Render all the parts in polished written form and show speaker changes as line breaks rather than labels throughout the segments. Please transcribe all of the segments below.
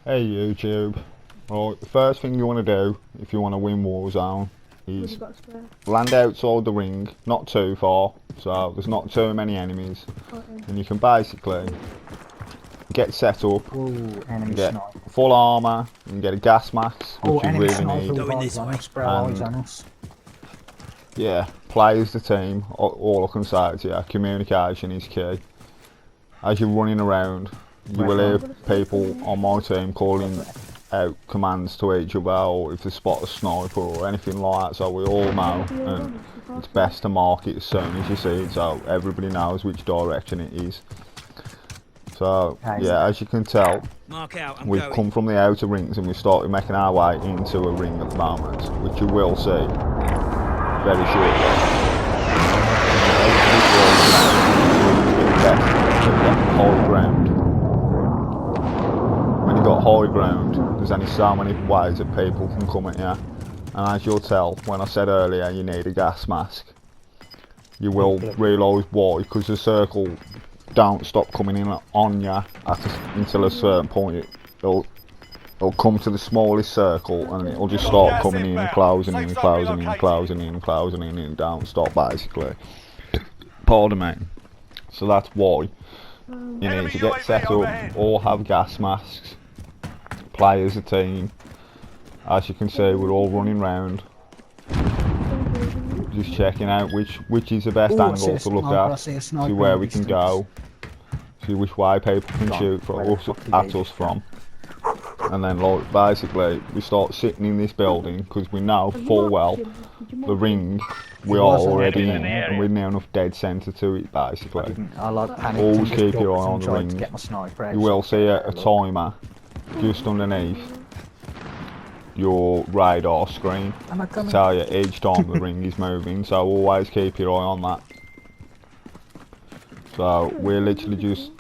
Hey YouTube. Right, the first thing you want to do if you want to win Warzone is land outside the ring, not too far, so there's not too many enemies, and you can basically get set up, get full armour, and get a gas mask, which you really need. And yeah, play as the team. All I can say to you, communication is key. As you're running around, you will hear people on my team calling out commands to each other, or if they spot a sniper or anything like that, so we all know, and it's best to mark it as soon as you see it so everybody knows which direction it is. So yeah, as you can tell, we've come from the outer rings and we've started making our way into a ring at the moment, which you will see very shortly. High ground. When you've got high ground, there's only so many ways that people can come at you, and as you'll tell, when I said earlier you need a gas mask, you will realise why, because the circle don't stop coming in on you until a certain point. It'll come to the smallest circle and it'll just start coming in and closing in and closing in and closing in and closing in and don't stop basically. Pardon me. So that's why you need to get set up, all have gas masks, play as a team. As you can see, we're all running round, just checking out which is the best angle to look at, see where we can go, see which way people can shoot at us from. And then like basically we start sitting in this building because we know full well the ring we are already in and we're near enough dead centre to it basically. Always keep your eye on the ring. You will see a timer just underneath your radar screen to tell you each time the ring is moving, so always keep your eye on that. So we're literally just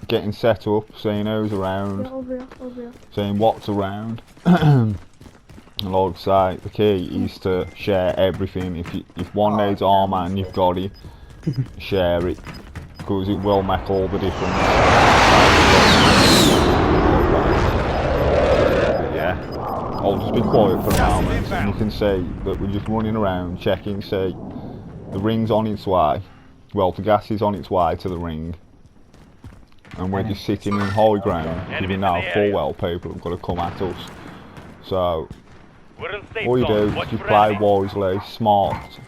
getting set up, seeing who's around, seeing what's around. And like I say, the key is to share everything. If one needs armour and you've got it, share it, because it will make all the difference. Yeah, I'll just be quiet for a moment, and you can see that we're just running around checking, see the ring's on its way. Well, the gas is on its way to the ring. And we're just sitting in high ground because we know full well people have got to come at us. So all you do is just play wisely, smart.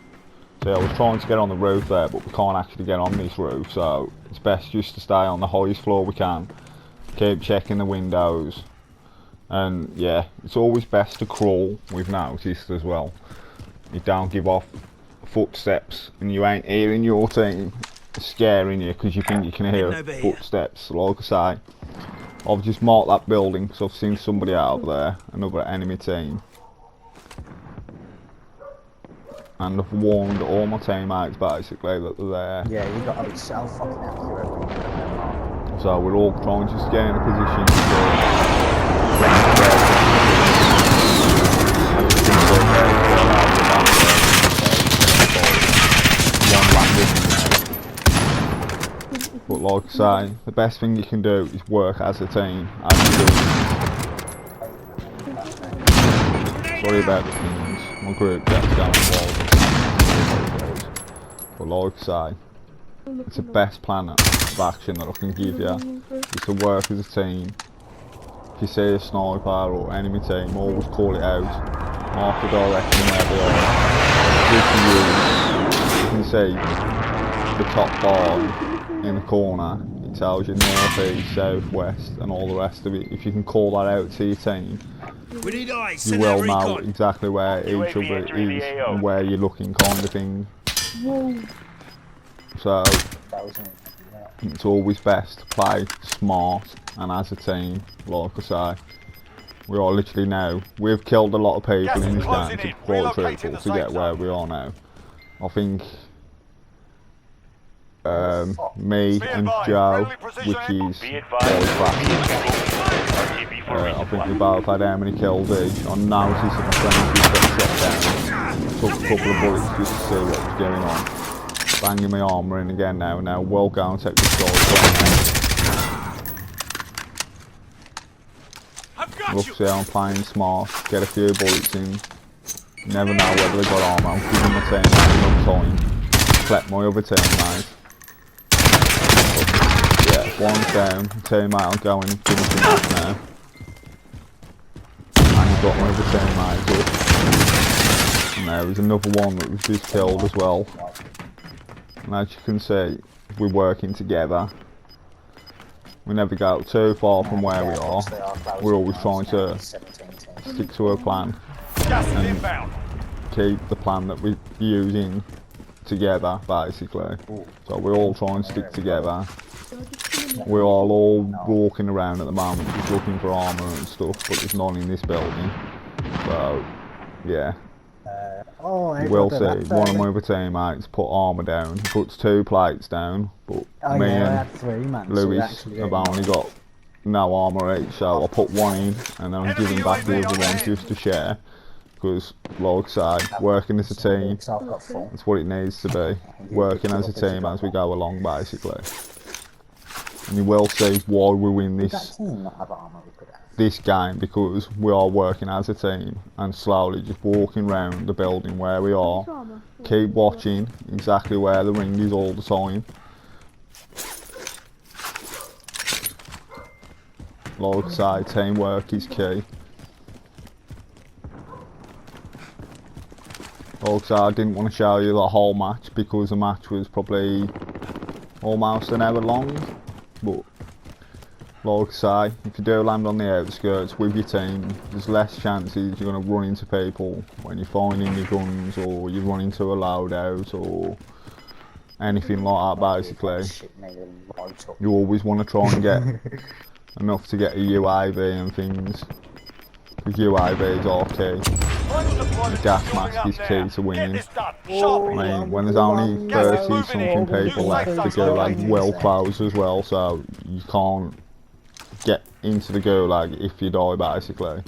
So I was trying to get on the roof there, but we can't actually get on this roof, so it's best just to stay on the highest floor we can. Keep checking the windows, and yeah, it's always best to crawl, we've noticed as well. You don't give off footsteps and you ain't hearing your team scaring you because you think you can hear footsteps. Like I say, I've just marked that building because I've seen somebody out there, another enemy team, and I've warned all my teammates basically that they're there.
Yeah, you got to be so fucking accurate.
So we're all trying to just get in a position to But like I say, the best thing you can do is work as a team. Sorry about the things, my group gets down the wall. But like I say, it's the best plan of action that I can give you, is to work as a team. If you see a sniper or enemy team, always call it out, mark the direction where they are. You can see the top bar in the corner, it tells you north, east, south, west and all the rest of it. If you can call that out to your team, you will know exactly where each other is and where you're looking, kind of thing. So it's always best to play smart and as a team. Like I say, we are literally now, we've killed a lot of people in this game to quite truthful to get where we are now. I think me and Joe, which is very fast. I think we both had how many kills each. I noticed that my friends just got shot down. Took a couple of bullets just to see what was going on. Banging my armour in again now. Now we'll go and take this guy. Look, see how I'm playing smart, get a few bullets in. You never know whether they got armour. I'm giving my teammate enough time. Collect my other teammate. Yeah, one's down. Teammate, I'll go and finish him off now. And he's got my other teammate up. And there was another one that was just killed as well. And as you can see, we're working together. We never go too far from where we are. We're always trying to stick to a plan and keep the plan that we're using together, basically. So we're all trying to stick together. We're all walking around at the moment just looking for armour and stuff, but there's none in this building. So, yeah. We'll see. One of my other teammates put armour down. He puts 2 plates down, but me and Lewis have only got no armour each, so I'll put 1 in and then I'm giving back the other one just to share. Because, like I say, working as a team, that's what it needs to be. Working as a team as we go along, basically. And you will see why we win this game, because we are working as a team and slowly just walking around the building where we are. Keep watching exactly where the ring is all the time. Like I say, teamwork is key. Like I say, I didn't want to show you the whole match because the match was probably almost an hour long, but like I say, if you do land on the outskirts with your team, there's less chances you're going to run into people when you're finding your guns, or you run into a loadout, or anything like that, basically. You always want to try and get enough to get a UAV and things, because UAVs are key. The gas mask is key to winning. I mean, when there's only 30 something people left, the gulag well closed as well, so you can't get into the gulag if you die, basically.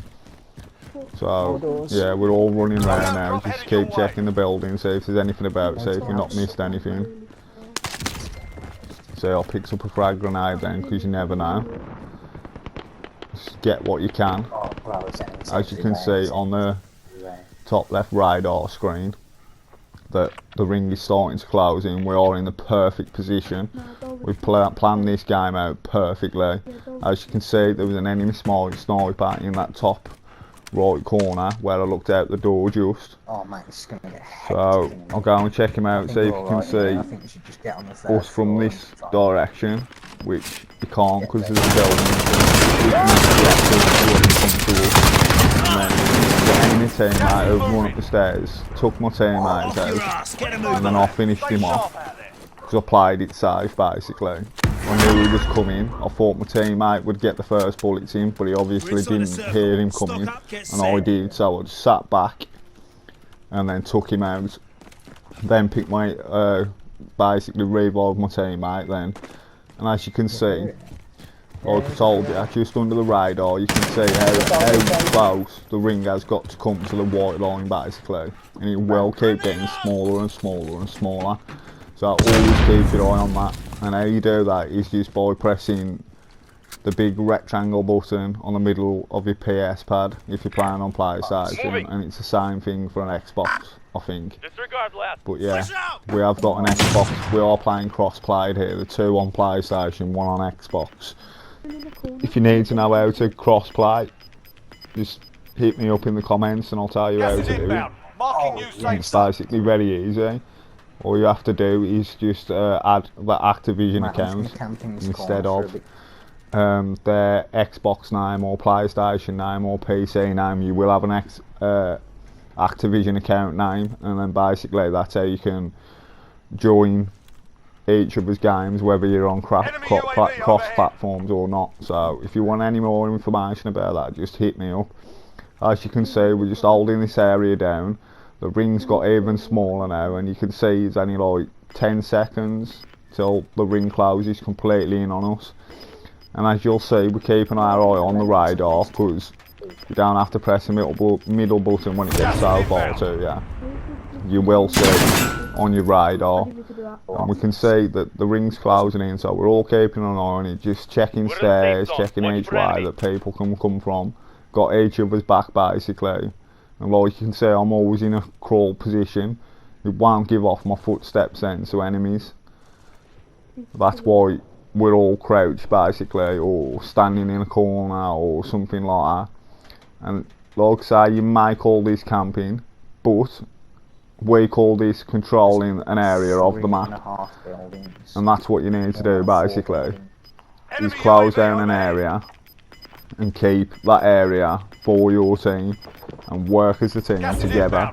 So yeah, we're all running around now, just keep checking the building, see if there's anything about, see if we've not missed anything. So I'll pick up a frag grenade then, because you never know. Just get what you can. As you can see on the top left radar screen, that the ring is starting to close in. We are in the perfect position. We've planned this game out perfectly. As you can see, there was an enemy sniper in that top right corner where I looked out the door just. So I'll go and check him out, see if you can see us from this direction, which you can't because there's a building. And then the enemy teammate who run up the stairs took my teammate out, and then I finished him off because I played it safe, basically. I knew he was coming. I thought my teammate would get the first bullets in, but he obviously didn't hear him coming, and I did, so I just sat back and then took him out. Then picked my basically revived my teammate then, and as you can see, like I told you, just under the radar, you can see how close the ring has got to come to the white line, basically. And it will keep getting smaller and smaller and smaller. So always keep your eye on that. And how you do that is just by pressing the big rectangle button on the middle of your PS pad if you're playing on PlayStation. And it's the same thing for an Xbox, I think. But yeah, we have got an Xbox. We are playing cross-played here. The 2 on PlayStation, 1 on Xbox. If you need to know how to cross-play, just hit me up in the comments and I'll tell you how to do it. It's basically very easy. All you have to do is just add the Activision account instead of their Xbox name or PlayStation name or PC name. You will have an Activision account name, and then basically that's how you can join each other's games, whether you're on cross platforms or not. So if you want any more information about that, just hit me up. As you can see, we're just holding this area down. The ring's got even smaller now, and you can see it's only like 10 seconds till the ring closes completely in on us. And as you'll see, we're keeping our eye on the radar, because you don't have to press the middle button when it gets so far to you. You will see on your radar, and we can see that the ring's closing in, so we're all keeping an eye on it, just checking stairs, checking each way that people can come from, got each other's back basically. And like you can see, I'm always in a crawl position. It won't give off my footsteps then to enemies. That's why we're all crouched basically, or standing in a corner or something like that. And like I say, you may call this camping, but we call this controlling an area of the map. And that's what you need to do basically, is close down an area and keep that area for your team and work as a team together.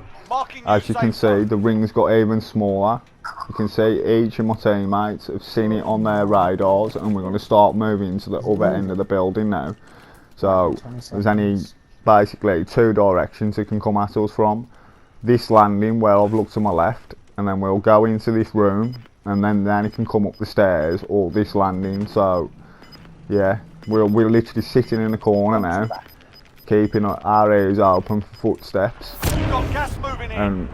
As you can see, the ring's got even smaller. You can see each of my teammates have seen it on their radars, and we're going to start moving to the other end of the building now. So there's only basically two directions it can come at us from. This landing where I've looked to my left, and then we'll go into this room, and then it can come up the stairs, or this landing. So yeah, we're literally sitting in the corner now, keeping our ears open for footsteps. And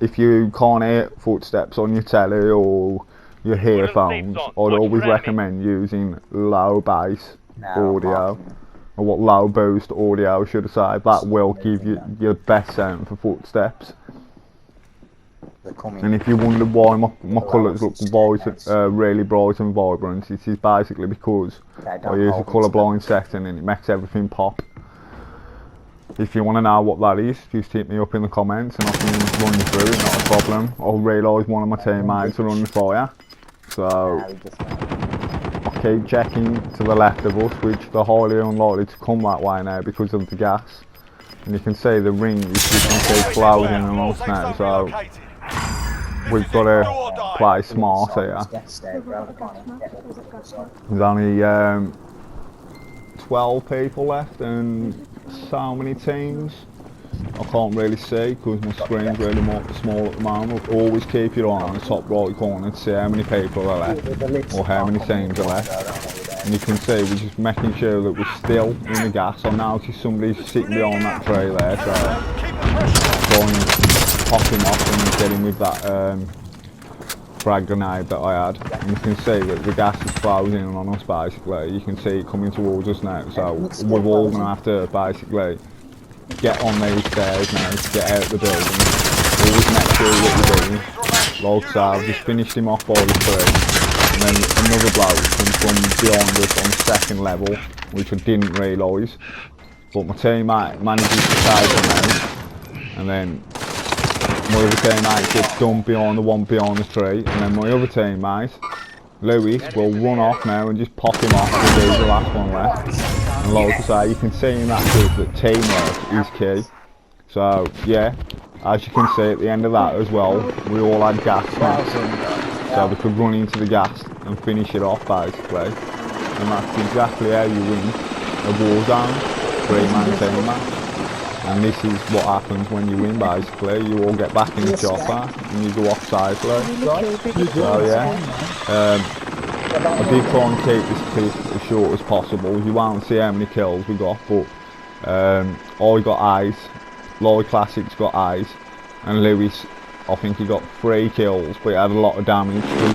if you can't hear footsteps on your telly or your earphones, I'd always recommend using low bass audio, or what, low boost audio should I say. That will give you your best sound for footsteps. And if you wonder why my colours look really bright and vibrant, it is basically because I use a colourblind setting and it makes everything pop. If you want to know what that is, just hit me up in the comments and I can run you through it, not a problem. I realised one of my teammates are under fire, so I keep checking to the left of us, which they're highly unlikely to come that way now because of the gas. And you can see the ring is flowing on us now, so we've got to play smart here. There's only 12 people left and so many teams. I can't really see because my screen's really small at the moment. Always keep your eye on the top right corner to see how many people are left or how many teams are left. And you can see we're just making sure that we're still in the gas. I noticed somebody's sitting behind that tree there, so I'm going to pop him off and get him with that frag grenade that I had. And you can see that the gas is closing on us basically. You can see it coming towards us now, so we're all going to have to basically get on these stairs now to get out of the building. Always make sure what you're doing. Like so, I've just finished him off by the tree, and then another bloke comes from behind us on the second level, which I didn't realise, but my teammate manages to save him now, and then my other teammate gets dumped behind the one behind the tree, and then my other teammate, Lewis, will run off now and just pop him off because he's the last one left. And like I say, you can see in that clip that teamwork is key. So yeah, as you can see at the end of that as well, we all had gas masks, so we could run into the gas and finish it off basically. And that's exactly how you win a Warzone 3-man team match. And this is what happens when you win basically. You all get back in the chopper and you go off safely. So yeah, I did try and keep this clip as short as possible. You won't see how many kills we got, but I got A's, Lloyd Classics got A's, and Lewis, I think he got 3 kills, but he had a lot of damage.